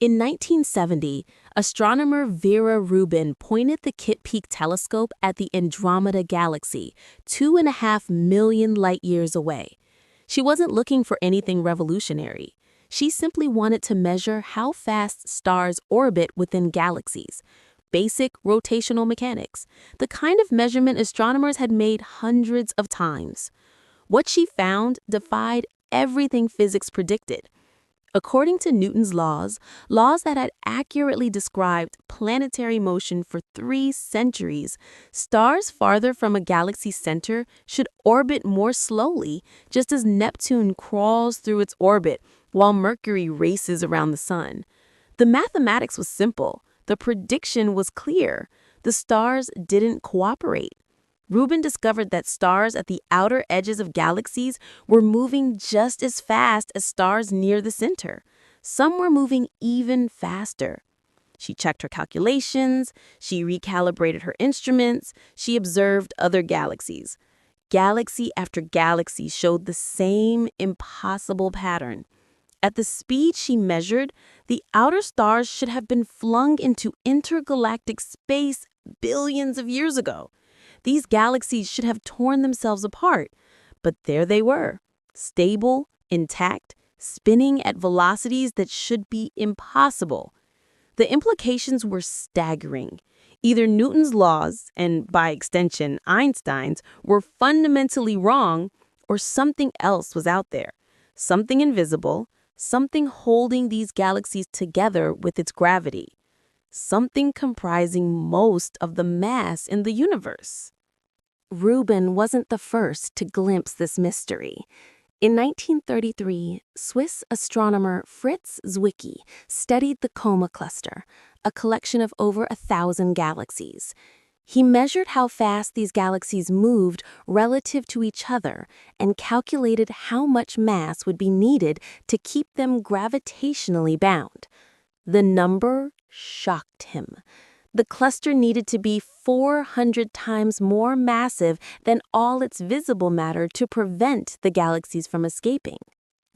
In 1970, astronomer Vera Rubin pointed the Kitt Peak telescope at the Andromeda Galaxy, 2.5 million light-years away. She wasn't looking for anything revolutionary. She simply wanted to measure how fast stars orbit within galaxies. Basic rotational mechanics, the kind of measurement astronomers had made hundreds of times. What she found defied everything physics predicted. According to Newton's laws that had accurately described planetary motion for 3 centuries, stars farther from a galaxy's center should orbit more slowly, just as Neptune crawls through its orbit while Mercury races around the sun. The mathematics was simple. The prediction was clear. The stars didn't cooperate. Rubin discovered that stars at the outer edges of galaxies were moving just as fast as stars near the center. Some were moving even faster. She checked her calculations, she recalibrated her instruments, she observed other galaxies. Galaxy after galaxy showed the same impossible pattern. At the speed she measured, the outer stars should have been flung into intergalactic space billions of years ago. These galaxies should have torn themselves apart, but there they were, stable, intact, spinning at velocities that should be impossible. The implications were staggering. Either Newton's laws, and by extension Einstein's, were fundamentally wrong, or something else was out there. Something invisible, something holding these galaxies together with its gravity. Something comprising most of the mass in the universe. Rubin wasn't the first to glimpse this mystery. In 1933, Swiss astronomer Fritz Zwicky studied the Coma Cluster, a collection of over 1,000 galaxies. He measured how fast these galaxies moved relative to each other and calculated how much mass would be needed to keep them gravitationally bound. The number shocked him. The cluster needed to be 400 times more massive than all its visible matter to prevent the galaxies from escaping.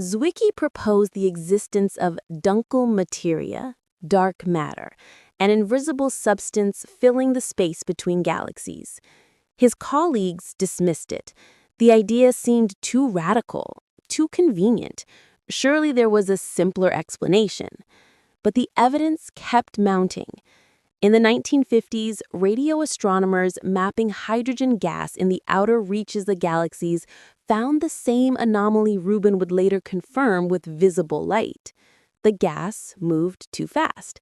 Zwicky proposed the existence of Dunkel Materia, dark matter, an invisible substance filling the space between galaxies. His colleagues dismissed it. The idea seemed too radical, too convenient. Surely there was a simpler explanation. But the evidence kept mounting. In the 1950s, radio astronomers mapping hydrogen gas in the outer reaches of galaxies found the same anomaly Rubin would later confirm with visible light. The gas moved too fast.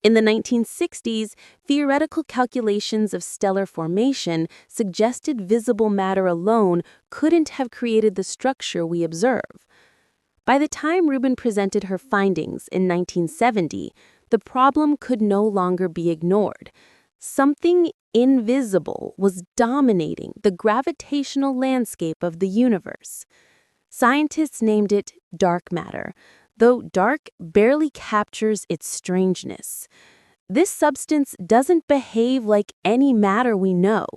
In the 1960s, theoretical calculations of stellar formation suggested visible matter alone couldn't have created the structure we observe. By the time Rubin presented her findings in 1970, the problem could no longer be ignored. Something invisible was dominating the gravitational landscape of the universe. Scientists named it dark matter, though dark barely captures its strangeness. This substance doesn't behave like any matter we know.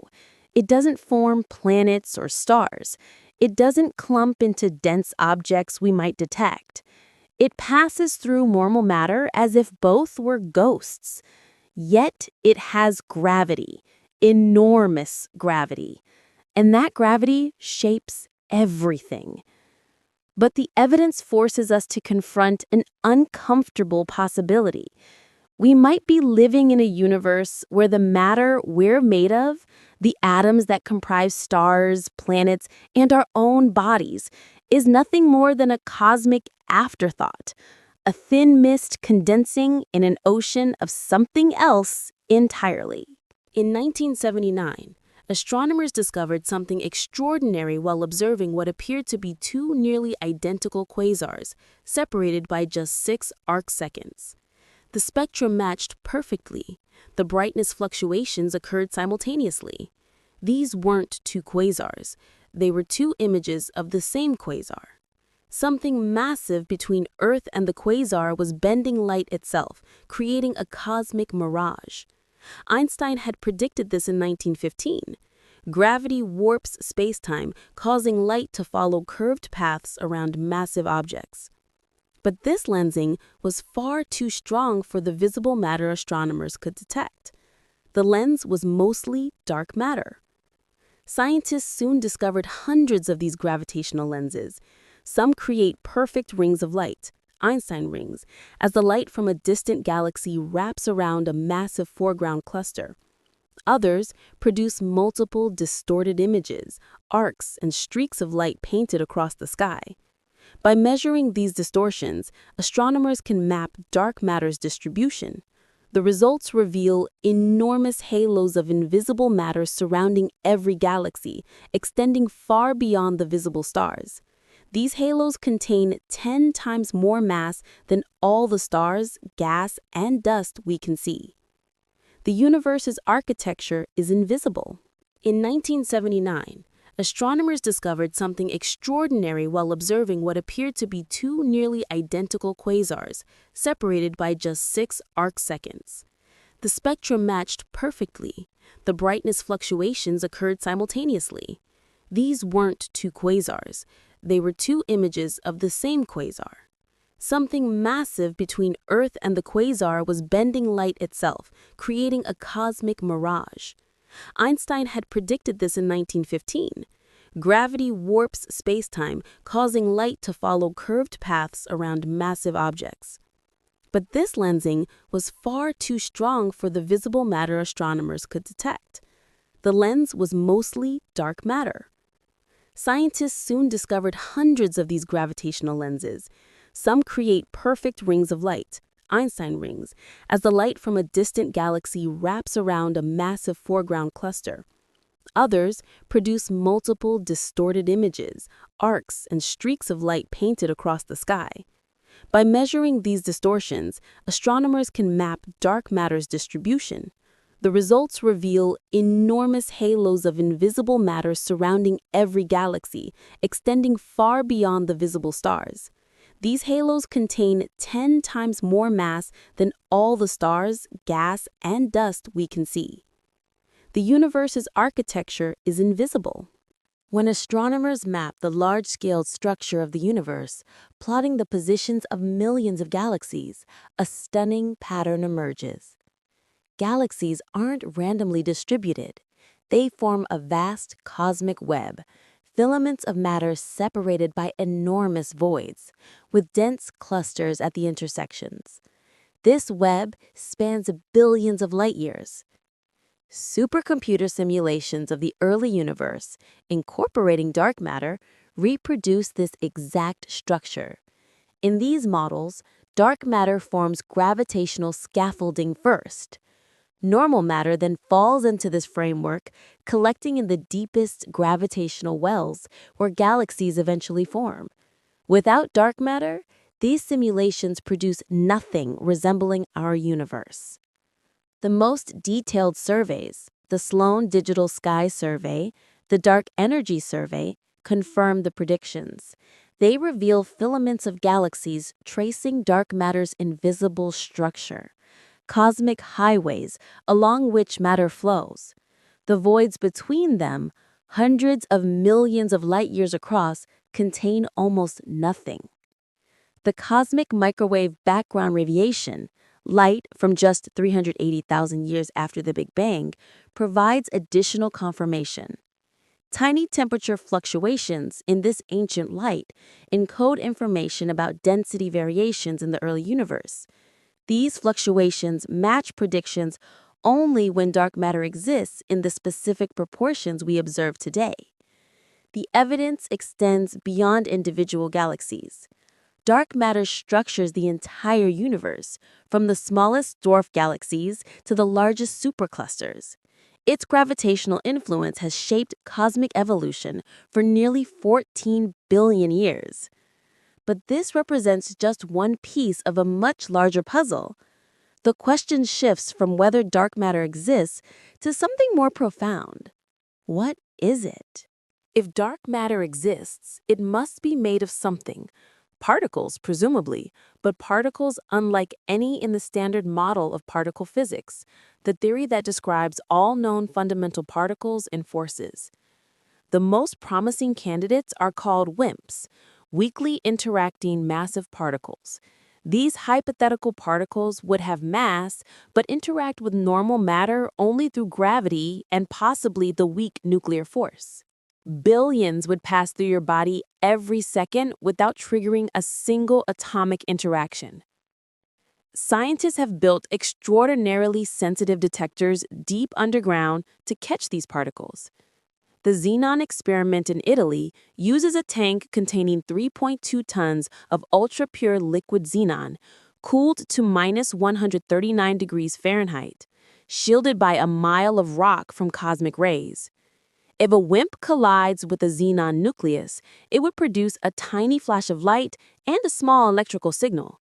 It doesn't form planets or stars. It doesn't clump into dense objects we might detect. It passes through normal matter as if both were ghosts. Yet it has gravity, enormous gravity. And that gravity shapes everything. But the evidence forces us to confront an uncomfortable possibility. We might be living in a universe where the matter we're made of, the atoms that comprise stars, planets, and our own bodies, is nothing more than a cosmic afterthought, a thin mist condensing in an ocean of something else entirely. In 1979, astronomers discovered something extraordinary while observing what appeared to be 2 nearly identical quasars, separated by just 6 arcseconds. The spectrum matched perfectly. The brightness fluctuations occurred simultaneously. These weren't 2 quasars. They were 2 images of the same quasar. Something massive between Earth and the quasar was bending light itself, creating a cosmic mirage. Einstein had predicted this in 1915. Gravity warps spacetime, causing light to follow curved paths around massive objects. But this lensing was far too strong for the visible matter astronomers could detect. The lens was mostly dark matter. Scientists soon discovered hundreds of these gravitational lenses. Some create perfect rings of light, Einstein rings, as the light from a distant galaxy wraps around a massive foreground cluster. Others produce multiple distorted images, arcs, and streaks of light painted across the sky. By measuring these distortions, astronomers can map dark matter's distribution. The results reveal enormous halos of invisible matter surrounding every galaxy, extending far beyond the visible stars. These halos contain 10 times more mass than all the stars, gas, and dust we can see. The universe's architecture is invisible. In 1979, astronomers discovered something extraordinary while observing what appeared to be two nearly identical quasars, separated by just 6 arcseconds. The spectrum matched perfectly. The brightness fluctuations occurred simultaneously. These weren't two quasars. They were two images of the same quasar. Something massive between Earth and the quasar was bending light itself, creating a cosmic mirage. Einstein had predicted this in 1915. Gravity warps spacetime, causing light to follow curved paths around massive objects. But this lensing was far too strong for the visible matter astronomers could detect. The lens was mostly dark matter. Scientists soon discovered hundreds of these gravitational lenses. Some create perfect rings of light, Einstein rings, as the light from a distant galaxy wraps around a massive foreground cluster. Others produce multiple distorted images, arcs, and streaks of light painted across the sky. By measuring these distortions, astronomers can map dark matter's distribution. The results reveal enormous halos of invisible matter surrounding every galaxy, extending far beyond the visible stars. These halos contain 10 times more mass than all the stars, gas, and dust we can see. The universe's architecture is invisible. When astronomers map the large-scale structure of the universe, plotting the positions of millions of galaxies, a stunning pattern emerges. Galaxies aren't randomly distributed. They form a vast cosmic web, filaments of matter separated by enormous voids, with dense clusters at the intersections. This web spans billions of light years. Supercomputer simulations of the early universe, incorporating dark matter, reproduce this exact structure. In these models, dark matter forms gravitational scaffolding first. Normal matter then falls into this framework, collecting in the deepest gravitational wells where galaxies eventually form. Without dark matter, these simulations produce nothing resembling our universe. The most detailed surveys, the Sloan Digital Sky Survey, the Dark Energy Survey, confirm the predictions. They reveal filaments of galaxies tracing dark matter's invisible structure. Cosmic highways along which matter flows. The voids between them, hundreds of millions of light years across, contain almost nothing. The cosmic microwave background radiation, light from just 380,000 years after the Big Bang, provides additional confirmation. Tiny temperature fluctuations in this ancient light encode information about density variations in the early universe. These fluctuations match predictions only when dark matter exists in the specific proportions we observe today. The evidence extends beyond individual galaxies. Dark matter structures the entire universe, from the smallest dwarf galaxies to the largest superclusters. Its gravitational influence has shaped cosmic evolution for nearly 14 billion years. But this represents just one piece of a much larger puzzle. The question shifts from whether dark matter exists to something more profound. What is it? If dark matter exists, it must be made of something. Particles, presumably, but particles unlike any in the standard model of particle physics, the theory that describes all known fundamental particles and forces. The most promising candidates are called WIMPs, weakly interacting massive particles. These hypothetical particles would have mass, but interact with normal matter only through gravity and possibly the weak nuclear force. Billions would pass through your body every second without triggering a single atomic interaction. Scientists have built extraordinarily sensitive detectors deep underground to catch these particles. The Xenon experiment in Italy uses a tank containing 3.2 tons of ultra-pure liquid xenon, cooled to minus 139 degrees Fahrenheit, shielded by a mile of rock from cosmic rays. If a WIMP collides with a xenon nucleus, it would produce a tiny flash of light and a small electrical signal.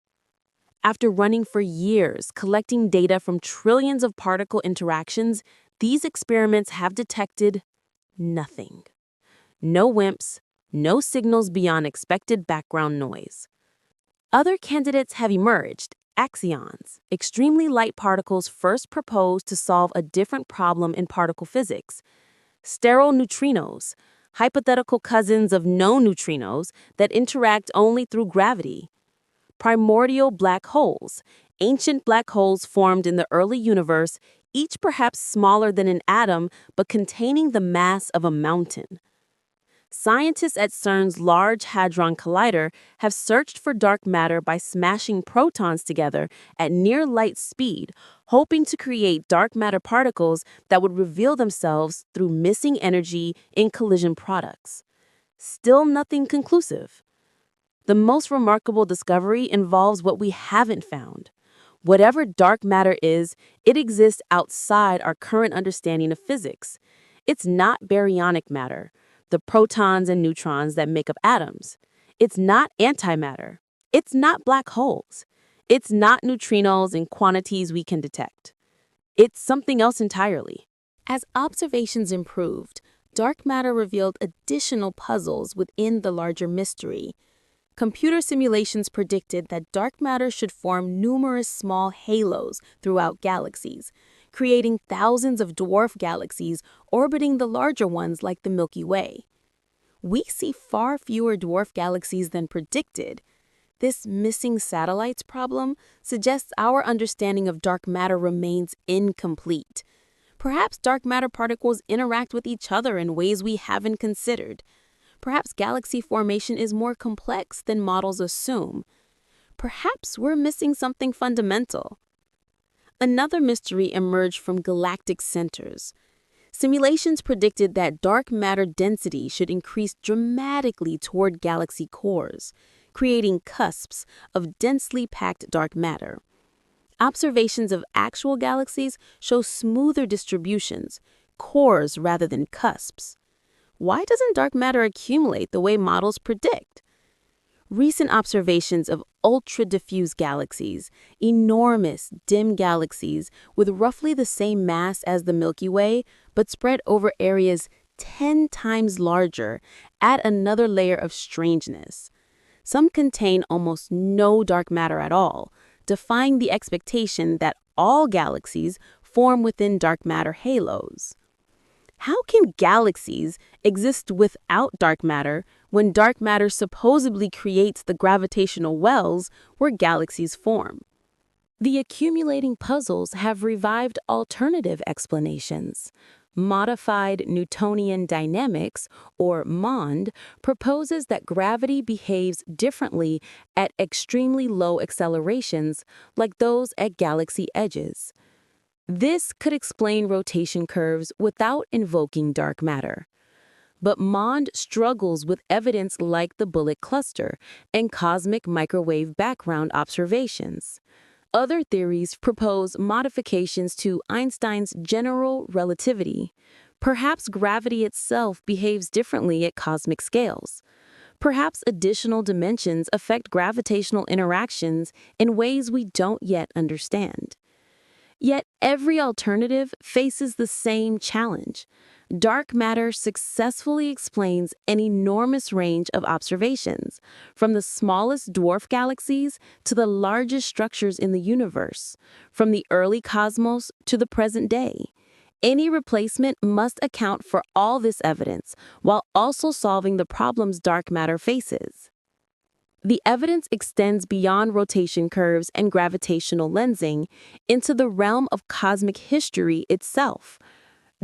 After running for years, collecting data from trillions of particle interactions, these experiments have detected nothing. No WIMPs, no signals beyond expected background noise. Other candidates have emerged: axions, extremely light particles first proposed to solve a different problem in particle physics; sterile neutrinos, hypothetical cousins of known neutrinos that interact only through gravity; primordial black holes, ancient black holes formed in the early universe, each perhaps smaller than an atom but containing the mass of a mountain. Scientists at CERN's Large Hadron Collider have searched for dark matter by smashing protons together at near light speed, hoping to create dark matter particles that would reveal themselves through missing energy in collision products. Still nothing conclusive. The most remarkable discovery involves what we haven't found. Whatever dark matter is, it exists outside our current understanding of physics. It's not baryonic matter, the protons and neutrons that make up atoms. It's not antimatter. It's not black holes. It's not neutrinos in quantities we can detect. It's something else entirely. As observations improved, dark matter revealed additional puzzles within the larger mystery. Computer simulations predicted that dark matter should form numerous small halos throughout galaxies, creating thousands of dwarf galaxies orbiting the larger ones like the Milky Way. We see far fewer dwarf galaxies than predicted. This missing satellites problem suggests our understanding of dark matter remains incomplete. Perhaps dark matter particles interact with each other in ways we haven't considered. Perhaps galaxy formation is more complex than models assume. Perhaps we're missing something fundamental. Another mystery emerged from galactic centers. Simulations predicted that dark matter density should increase dramatically toward galaxy cores, creating cusps of densely packed dark matter. Observations of actual galaxies show smoother distributions, cores rather than cusps. Why doesn't dark matter accumulate the way models predict? Recent observations of ultra-diffuse galaxies, enormous, dim galaxies with roughly the same mass as the Milky Way, but spread over areas 10 times larger, add another layer of strangeness. Some contain almost no dark matter at all, defying the expectation that all galaxies form within dark matter halos. How can galaxies exist without dark matter when dark matter supposedly creates the gravitational wells where galaxies form? The accumulating puzzles have revived alternative explanations. Modified Newtonian dynamics, or MOND, proposes that gravity behaves differently at extremely low accelerations, like those at galaxy edges. This could explain rotation curves without invoking dark matter. But MOND struggles with evidence like the bullet cluster and cosmic microwave background observations. Other theories propose modifications to Einstein's general relativity. Perhaps gravity itself behaves differently at cosmic scales. Perhaps additional dimensions affect gravitational interactions in ways we don't yet understand. Yet every alternative faces the same challenge. Dark matter successfully explains an enormous range of observations, from the smallest dwarf galaxies to the largest structures in the universe, from the early cosmos to the present day. Any replacement must account for all this evidence while also solving the problems dark matter faces. The evidence extends beyond rotation curves and gravitational lensing into the realm of cosmic history itself.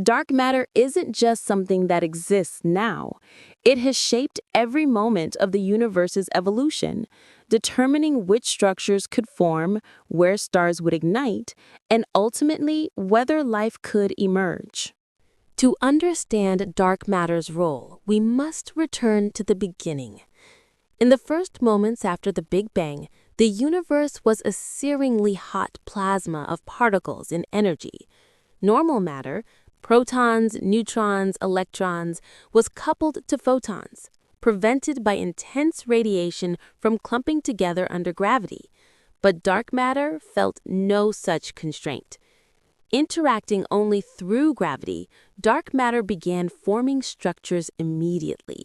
Dark matter isn't just something that exists now. It has shaped every moment of the universe's evolution, determining which structures could form, where stars would ignite, and ultimately whether life could emerge. To understand dark matter's role, we must return to the beginning. In the first moments after the Big Bang, the universe was a searingly hot plasma of particles and energy. Normal matter, protons, neutrons, electrons, was coupled to photons, prevented by intense radiation from clumping together under gravity. But dark matter felt no such constraint. Interacting only through gravity, dark matter began forming structures immediately.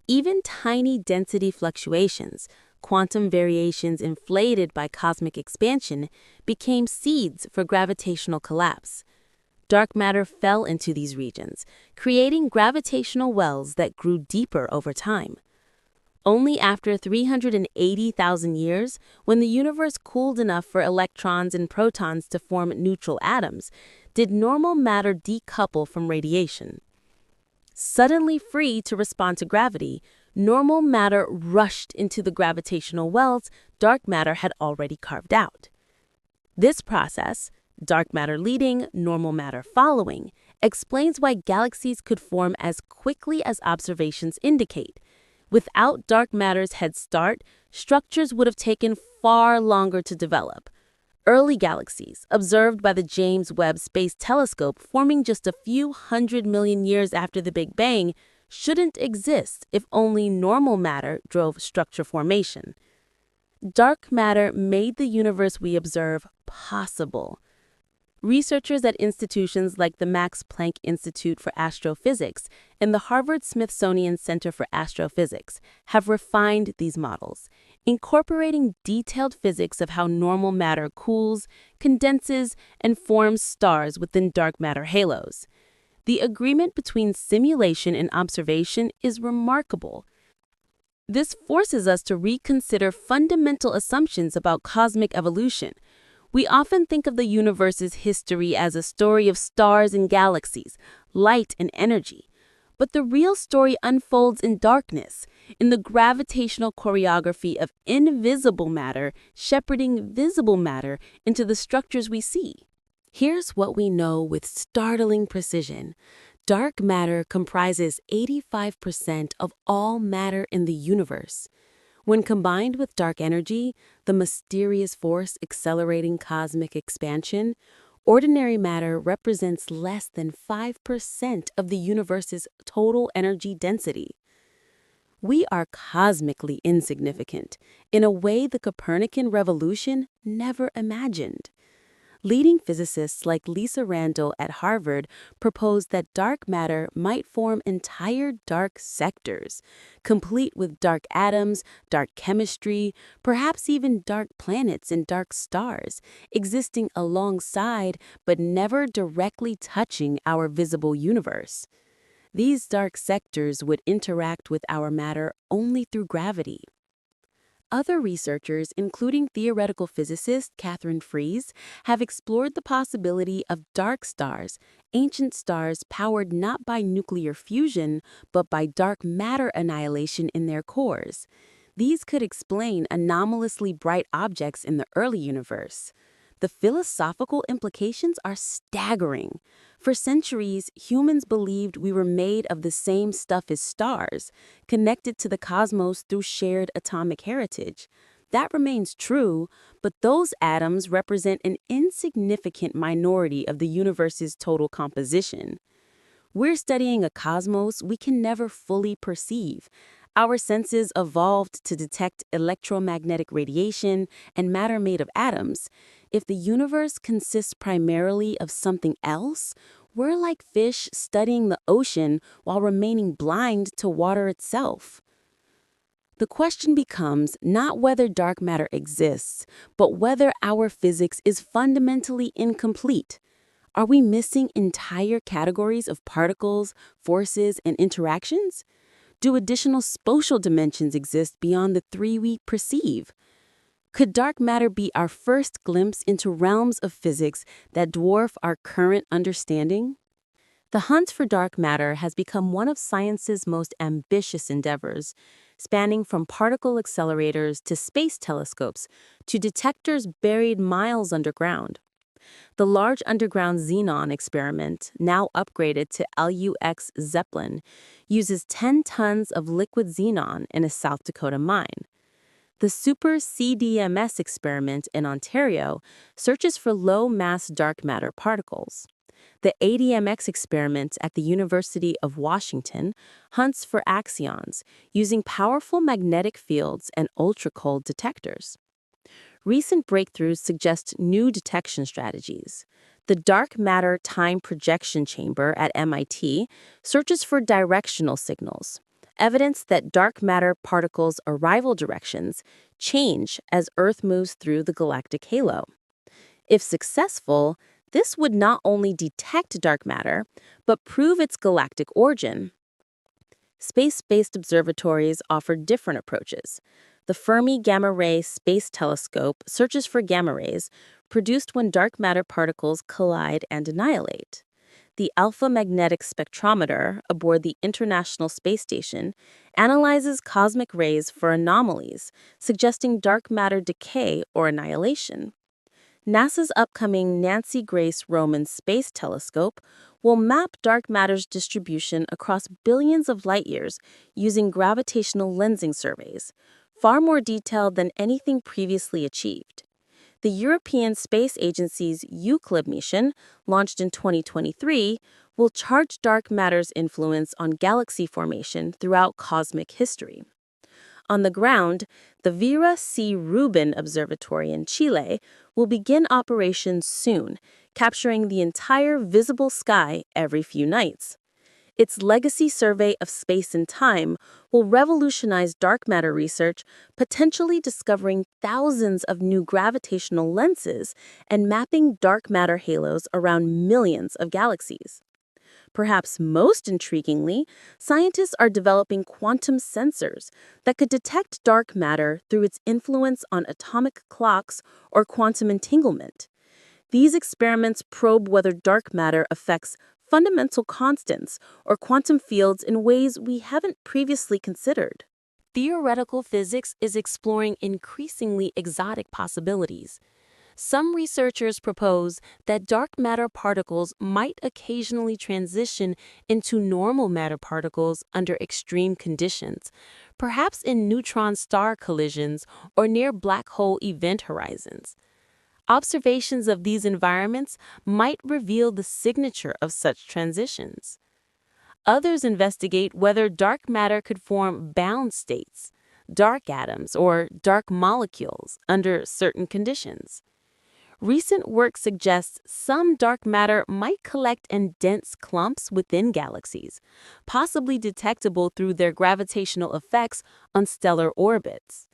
Even tiny density fluctuations, quantum variations inflated by cosmic expansion, became seeds for gravitational collapse. Dark matter fell into these regions, creating gravitational wells that grew deeper over time. Only after 380,000 years, when the universe cooled enough for electrons and protons to form neutral atoms, did normal matter decouple from radiation. Suddenly free to respond to gravity, normal matter rushed into the gravitational wells dark matter had already carved out. This process, dark matter leading, normal matter following, explains why galaxies could form as quickly as observations indicate. Without dark matter's head start, structures would have taken far longer to develop. Early galaxies, observed by the James Webb Space Telescope forming just a few 100 million years after the Big Bang, shouldn't exist if only normal matter drove structure formation. Dark matter made the universe we observe possible. Researchers at institutions like the Max Planck Institute for Astrophysics and the Harvard-Smithsonian Center for Astrophysics have refined these models, incorporating detailed physics of how normal matter cools, condenses, and forms stars within dark matter halos. The agreement between simulation and observation is remarkable. This forces us to reconsider fundamental assumptions about cosmic evolution. We often think of the universe's history as a story of stars and galaxies, light and energy. But the real story unfolds in darkness, in the gravitational choreography of invisible matter shepherding visible matter into the structures we see. Here's what we know with startling precision. Dark matter comprises 85% of all matter in the universe. When combined with dark energy, the mysterious force accelerating cosmic expansion, ordinary matter represents less than 5% of the universe's total energy density. We are cosmically insignificant in a way the Copernican revolution never imagined. Leading physicists like Lisa Randall at Harvard proposed that dark matter might form entire dark sectors, complete with dark atoms, dark chemistry, perhaps even dark planets and dark stars, existing alongside but never directly touching our visible universe. These dark sectors would interact with our matter only through gravity. Other researchers, including theoretical physicist Catherine Fries, have explored the possibility of dark stars, ancient stars powered not by nuclear fusion, but by dark matter annihilation in their cores. These could explain anomalously bright objects in the early universe. The philosophical implications are staggering. For centuries, humans believed we were made of the same stuff as stars, connected to the cosmos through shared atomic heritage. That remains true, but those atoms represent an insignificant minority of the universe's total composition. We're studying a cosmos we can never fully perceive. Our senses evolved to detect electromagnetic radiation and matter made of atoms. If the universe consists primarily of something else, we're like fish studying the ocean while remaining blind to water itself. The question becomes not whether dark matter exists, but whether our physics is fundamentally incomplete. Are we missing entire categories of particles, forces, and interactions? Do additional spatial dimensions exist beyond the three we perceive? Could dark matter be our first glimpse into realms of physics that dwarf our current understanding? The hunt for dark matter has become one of science's most ambitious endeavors, spanning from particle accelerators to space telescopes to detectors buried miles underground. The Large Underground Xenon experiment, now upgraded to LUX Zeppelin, uses 10 tons of liquid xenon in a South Dakota mine. The Super CDMS experiment in Ontario searches for low-mass dark matter particles. The ADMX experiment at the University of Washington hunts for axions using powerful magnetic fields and ultra-cold detectors. Recent breakthroughs suggest new detection strategies. The Dark Matter Time Projection Chamber at MIT searches for directional signals, evidence that dark matter particles' arrival directions change as Earth moves through the galactic halo. If successful, this would not only detect dark matter, but prove its galactic origin. Space-based observatories offer different approaches. The Fermi Gamma Ray Space Telescope searches for gamma rays produced when dark matter particles collide and annihilate. The Alpha Magnetic Spectrometer aboard the International Space Station analyzes cosmic rays for anomalies, suggesting dark matter decay or annihilation. NASA's upcoming Nancy Grace Roman Space Telescope will map dark matter's distribution across billions of light years using gravitational lensing surveys, far more detailed than anything previously achieved. The European Space Agency's Euclid mission, launched in 2023, will chart dark matter's influence on galaxy formation throughout cosmic history. On the ground, the Vera C. Rubin Observatory in Chile will begin operations soon, capturing the entire visible sky every few nights. Its legacy survey of space and time will revolutionize dark matter research, potentially discovering thousands of new gravitational lenses and mapping dark matter halos around millions of galaxies. Perhaps most intriguingly, scientists are developing quantum sensors that could detect dark matter through its influence on atomic clocks or quantum entanglement. These experiments probe whether dark matter affects fundamental constants or quantum fields in ways we haven't previously considered. Theoretical physics is exploring increasingly exotic possibilities. Some researchers propose that dark matter particles might occasionally transition into normal matter particles under extreme conditions, perhaps in neutron star collisions or near black hole event horizons. Observations of these environments might reveal the signature of such transitions. Others investigate whether dark matter could form bound states, dark atoms, or dark molecules under certain conditions. Recent work suggests some dark matter might collect in dense clumps within galaxies, possibly detectable through their gravitational effects on stellar orbits.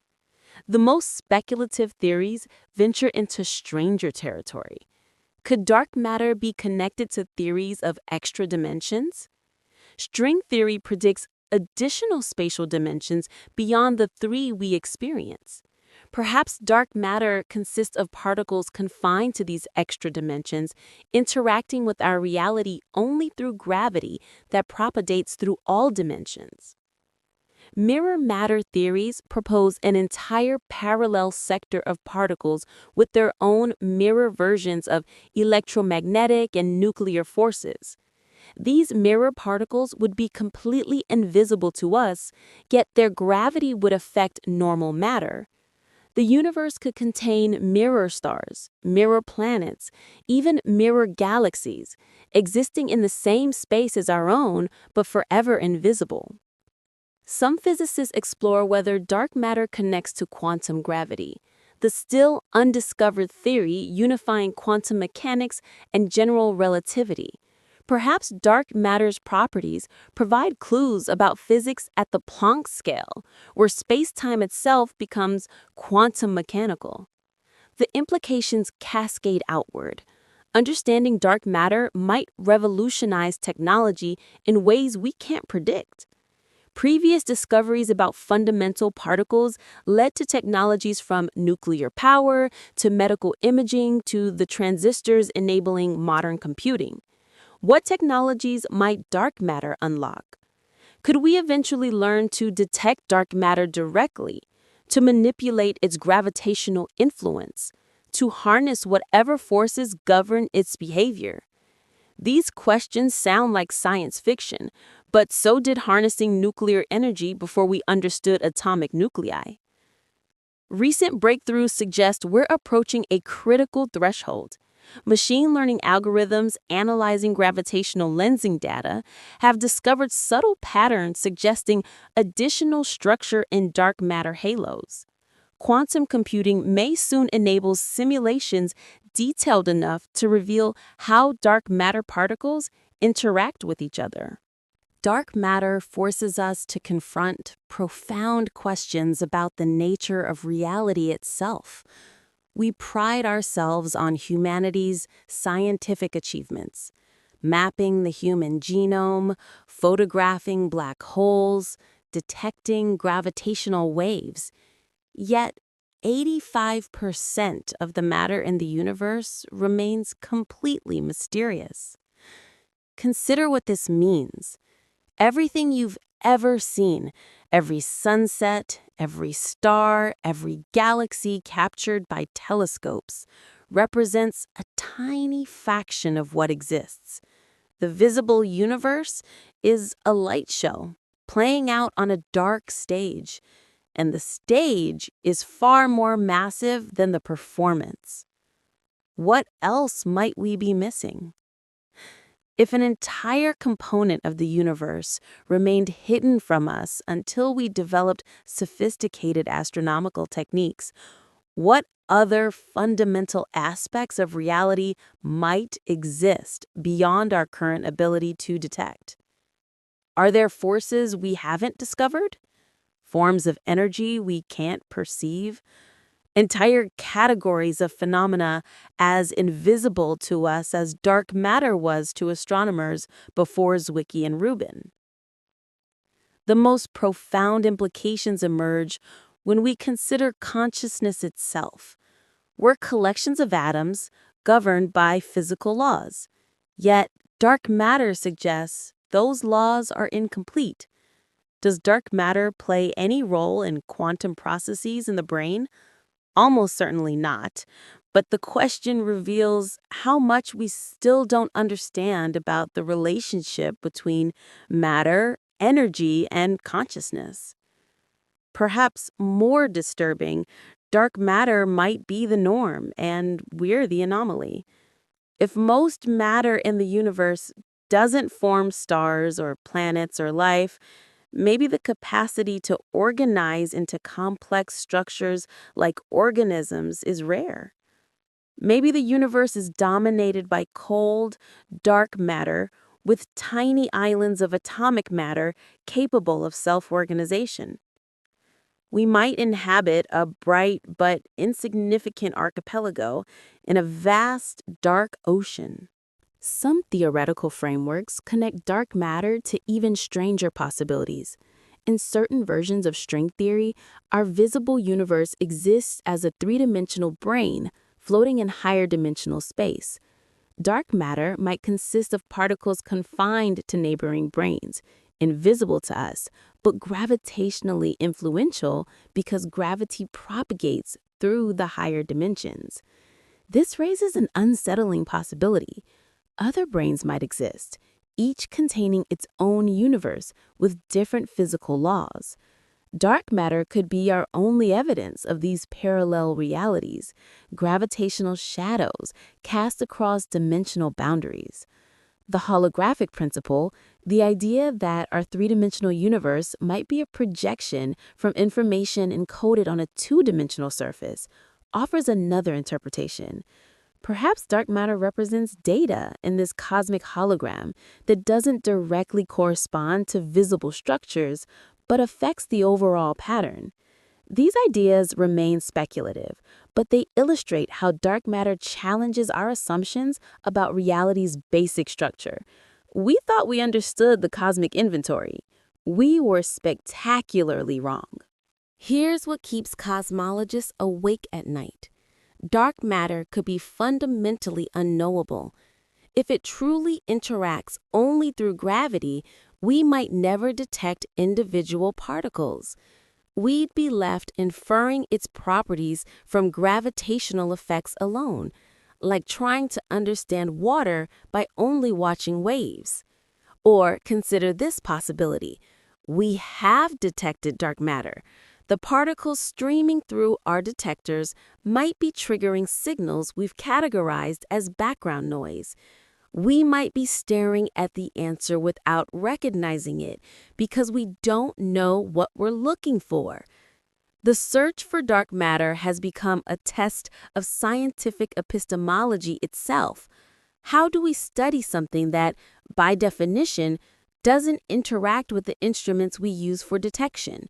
The most speculative theories venture into stranger territory. Could dark matter be connected to theories of extra dimensions? String theory predicts additional spatial dimensions beyond the three we experience. Perhaps dark matter consists of particles confined to these extra dimensions, interacting with our reality only through gravity that propagates through all dimensions. Mirror matter theories propose an entire parallel sector of particles with their own mirror versions of electromagnetic and nuclear forces. These mirror particles would be completely invisible to us, yet their gravity would affect normal matter. The universe could contain mirror stars, mirror planets, even mirror galaxies, existing in the same space as our own, but forever invisible. Some physicists explore whether dark matter connects to quantum gravity, the still undiscovered theory unifying quantum mechanics and general relativity. Perhaps dark matter's properties provide clues about physics at the Planck scale, where space-time itself becomes quantum mechanical. The implications cascade outward. Understanding dark matter might revolutionize technology in ways we can't predict. Previous discoveries about fundamental particles led to technologies from nuclear power to medical imaging to the transistors enabling modern computing. What technologies might dark matter unlock? Could we eventually learn to detect dark matter directly, to manipulate its gravitational influence, to harness whatever forces govern its behavior? These questions sound like science fiction, but so did harnessing nuclear energy before we understood atomic nuclei. Recent breakthroughs suggest we're approaching a critical threshold. Machine learning algorithms analyzing gravitational lensing data have discovered subtle patterns suggesting additional structure in dark matter halos. Quantum computing may soon enable simulations detailed enough to reveal how dark matter particles interact with each other. Dark matter forces us to confront profound questions about the nature of reality itself. We pride ourselves on humanity's scientific achievements, mapping the human genome, photographing black holes, detecting gravitational waves. Yet, 85% of the matter in the universe remains completely mysterious. Consider what this means. Everything you've ever seen, every sunset, every star, every galaxy captured by telescopes, represents a tiny fraction of what exists. The visible universe is a light show, playing out on a dark stage, and the stage is far more massive than the performance. What else might we be missing? If an entire component of the universe remained hidden from us until we developed sophisticated astronomical techniques, what other fundamental aspects of reality might exist beyond our current ability to detect? Are there forces we haven't discovered? Forms of energy we can't perceive? Entire categories of phenomena as invisible to us as dark matter was to astronomers before Zwicky and Rubin. The most profound implications emerge when we consider consciousness itself. We're collections of atoms governed by physical laws. Yet, dark matter suggests those laws are incomplete. Does dark matter play any role in quantum processes in the brain? Almost certainly not, but the question reveals how much we still don't understand about the relationship between matter, energy, and consciousness. Perhaps more disturbing, dark matter might be the norm, and we're the anomaly. If most matter in the universe doesn't form stars or planets or life, maybe the capacity to organize into complex structures like organisms is rare. Maybe the universe is dominated by cold, dark matter with tiny islands of atomic matter capable of self-organization. We might inhabit a bright but insignificant archipelago in a vast, dark ocean. Some theoretical frameworks connect dark matter to even stranger possibilities. In certain versions of string theory, our visible universe exists as a three-dimensional brain floating in higher dimensional space. Dark matter might consist of particles confined to neighboring brains, invisible to us, but gravitationally influential because gravity propagates through the higher dimensions. This raises an unsettling possibility. Other brains might exist, each containing its own universe with different physical laws. Dark matter could be our only evidence of these parallel realities, gravitational shadows cast across dimensional boundaries. The holographic principle, the idea that our three-dimensional universe might be a projection from information encoded on a two-dimensional surface, offers another interpretation. Perhaps dark matter represents data in this cosmic hologram that doesn't directly correspond to visible structures, but affects the overall pattern. These ideas remain speculative, but they illustrate how dark matter challenges our assumptions about reality's basic structure. We thought we understood the cosmic inventory. We were spectacularly wrong. Here's what keeps cosmologists awake at night. Dark matter could be fundamentally unknowable. If it truly interacts only through gravity, we might never detect individual particles. We'd be left inferring its properties from gravitational effects alone, like trying to understand water by only watching waves. Or consider this possibility. We have detected dark matter. The particles streaming through our detectors might be triggering signals we've categorized as background noise. We might be staring at the answer without recognizing it because we don't know what we're looking for. The search for dark matter has become a test of scientific epistemology itself. How do we study something that, by definition, doesn't interact with the instruments we use for detection?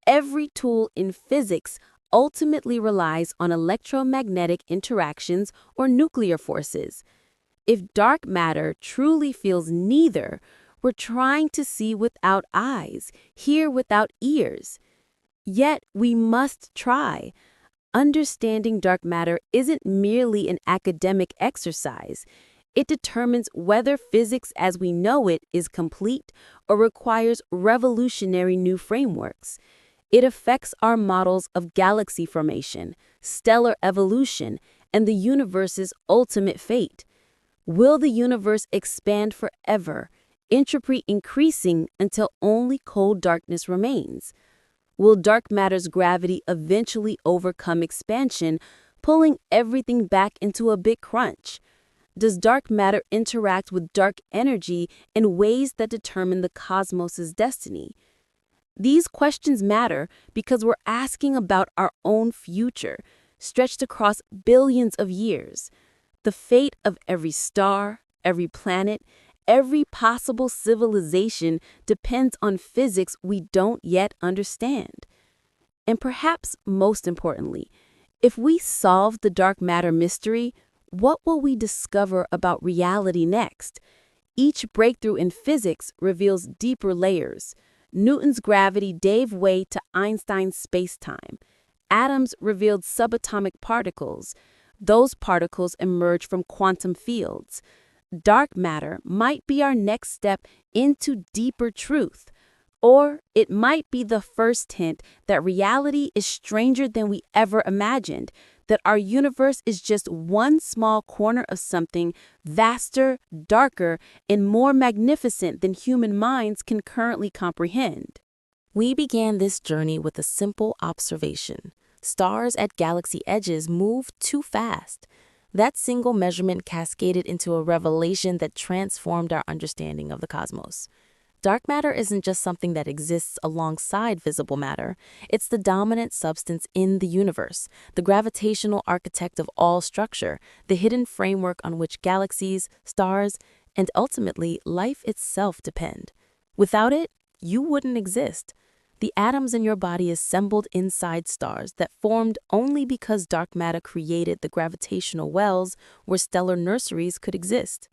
Every tool in physics ultimately relies on electromagnetic interactions or nuclear forces. If dark matter truly feels neither, we're trying to see without eyes, hear without ears. Yet we must try. Understanding dark matter isn't merely an academic exercise. It determines whether physics as we know it is complete or requires revolutionary new frameworks. It affects our models of galaxy formation, stellar evolution, and the universe's ultimate fate. Will the universe expand forever, entropy increasing until only cold darkness remains? Will dark matter's gravity eventually overcome expansion, pulling everything back into a big crunch? Does dark matter interact with dark energy in ways that determine the cosmos's destiny? These questions matter because we're asking about our own future, stretched across billions of years. The fate of every star, every planet, every possible civilization depends on physics we don't yet understand. And perhaps most importantly, if we solve the dark matter mystery, what will we discover about reality next? Each breakthrough in physics reveals deeper layers. Newton's gravity gave way to Einstein's space-time. Atoms revealed subatomic particles. Those particles emerge from quantum fields. Dark matter might be our next step into deeper truth, or it might be the first hint that reality is stranger than we ever imagined, that our universe is just one small corner of something vaster, darker, and more magnificent than human minds can currently comprehend. We began this journey with a simple observation. Stars at galaxy edges move too fast. That single measurement cascaded into a revelation that transformed our understanding of the cosmos. Dark matter isn't just something that exists alongside visible matter. It's the dominant substance in the universe, the gravitational architect of all structure, the hidden framework on which galaxies, stars, and ultimately life itself depend. Without it, you wouldn't exist. The atoms in your body assembled inside stars that formed only because dark matter created the gravitational wells where stellar nurseries could exist.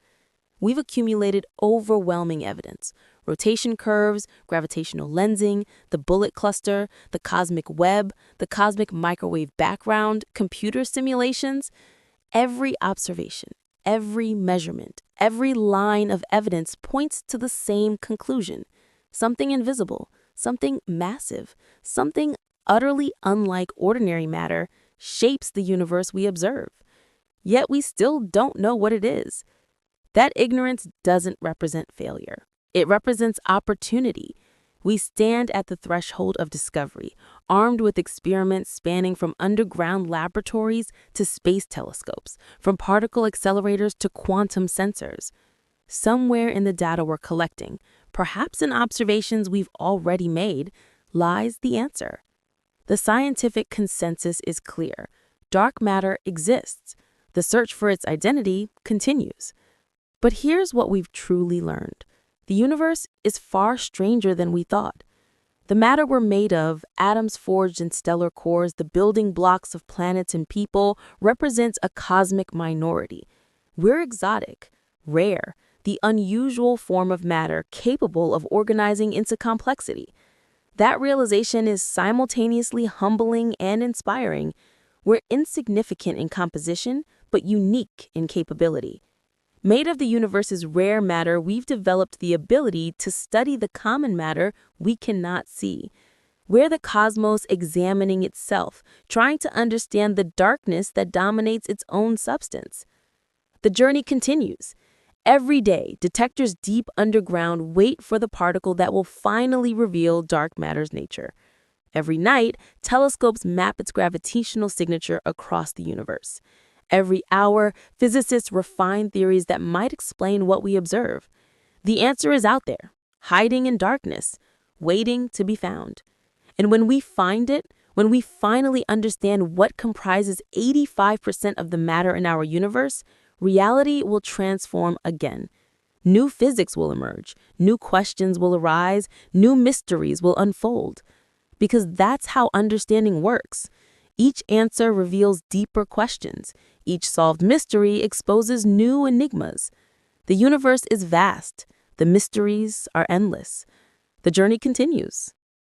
We've accumulated overwhelming evidence. Rotation curves, gravitational lensing, the bullet cluster, the cosmic web, the cosmic microwave background, computer simulations. Every observation, every measurement, every line of evidence points to the same conclusion. Something invisible, something massive, something utterly unlike ordinary matter shapes the universe we observe. Yet we still don't know what it is. That ignorance doesn't represent failure. It represents opportunity. We stand at the threshold of discovery, armed with experiments spanning from underground laboratories to space telescopes, from particle accelerators to quantum sensors. Somewhere in the data we're collecting, perhaps in observations we've already made, lies the answer. The scientific consensus is clear. Dark matter exists. The search for its identity continues. But here's what we've truly learned. The universe is far stranger than we thought. The matter we're made of, atoms forged in stellar cores, the building blocks of planets and people, represents a cosmic minority. We're exotic, rare, the unusual form of matter capable of organizing into complexity. That realization is simultaneously humbling and inspiring. We're insignificant in composition, but unique in capability. Made of the universe's rare matter, we've developed the ability to study the common matter we cannot see. We're the cosmos examining itself, trying to understand the darkness that dominates its own substance. The journey continues. Every day, detectors deep underground wait for the particle that will finally reveal dark matter's nature. Every night, telescopes map its gravitational signature across the universe. Every hour, physicists refine theories that might explain what we observe. The answer is out there, hiding in darkness, waiting to be found. And when we find it, when we finally understand what comprises 85% of the matter in our universe, reality will transform again. New physics will emerge, new questions will arise, new mysteries will unfold. Because that's how understanding works. Each answer reveals deeper questions. Each solved mystery exposes new enigmas. The universe is vast. The mysteries are endless. The journey continues.